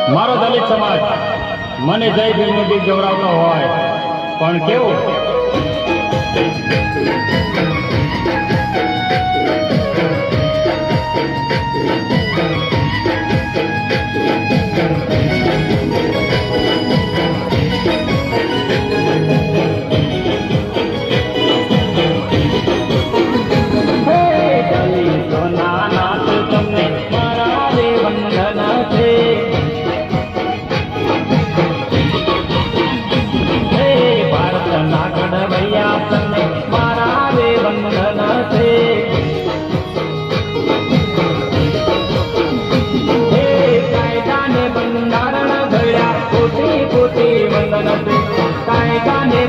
મારો દલિત સમાજ મને જય ભીમનું ગીત ગવડાવતો હોય પણ કેવું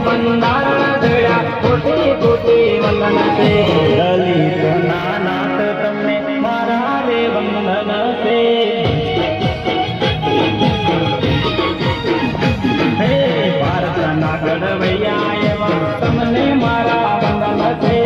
બંધારણ ધડ્યા કોટી કોટી વંદન છે દલિત નાથ તમને મારા રે વંદન છે હે ભારતના ઘડવૈયા એવા તમને મારા વંદન છે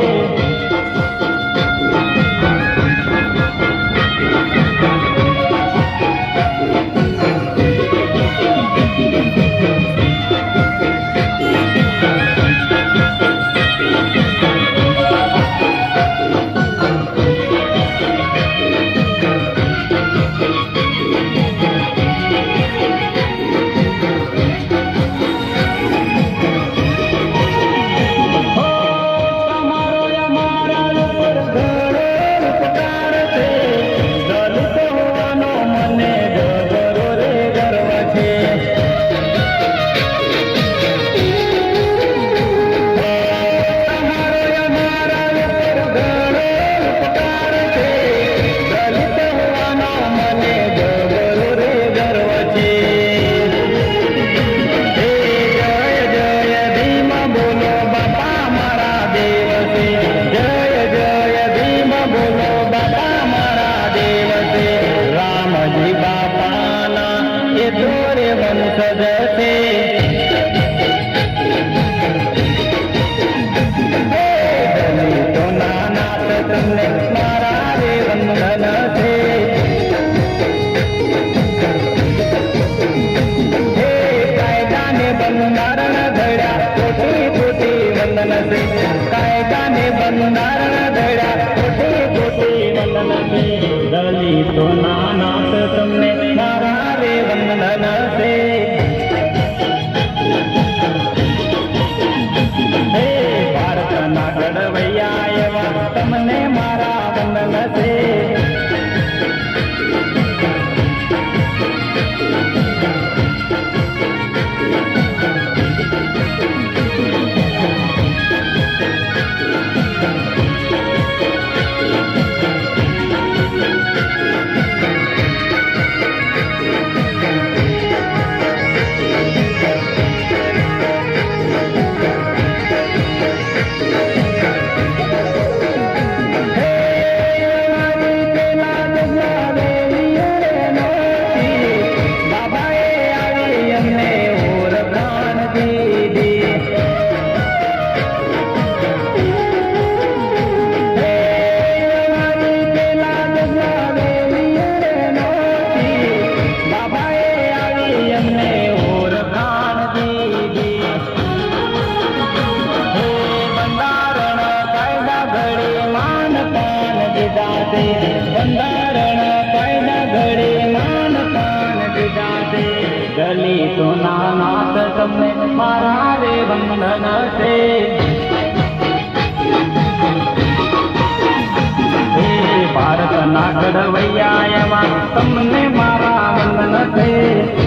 કાયદાને બંધારણ ધડ્યા કોટી કોટી વંદન છે દલિતોના નાથ તમને મારા રે વંદન છે હે ભારતના ઘડવૈયા એવા તમને મારા વંદન છે બંધારણ કાયદા ઘડે માન પાન દીધા છે દલિતોના નાથ તમને મારા રે વંદન છે હે ભારતના ઘડવૈયા એવા તમને મારા વંદન છે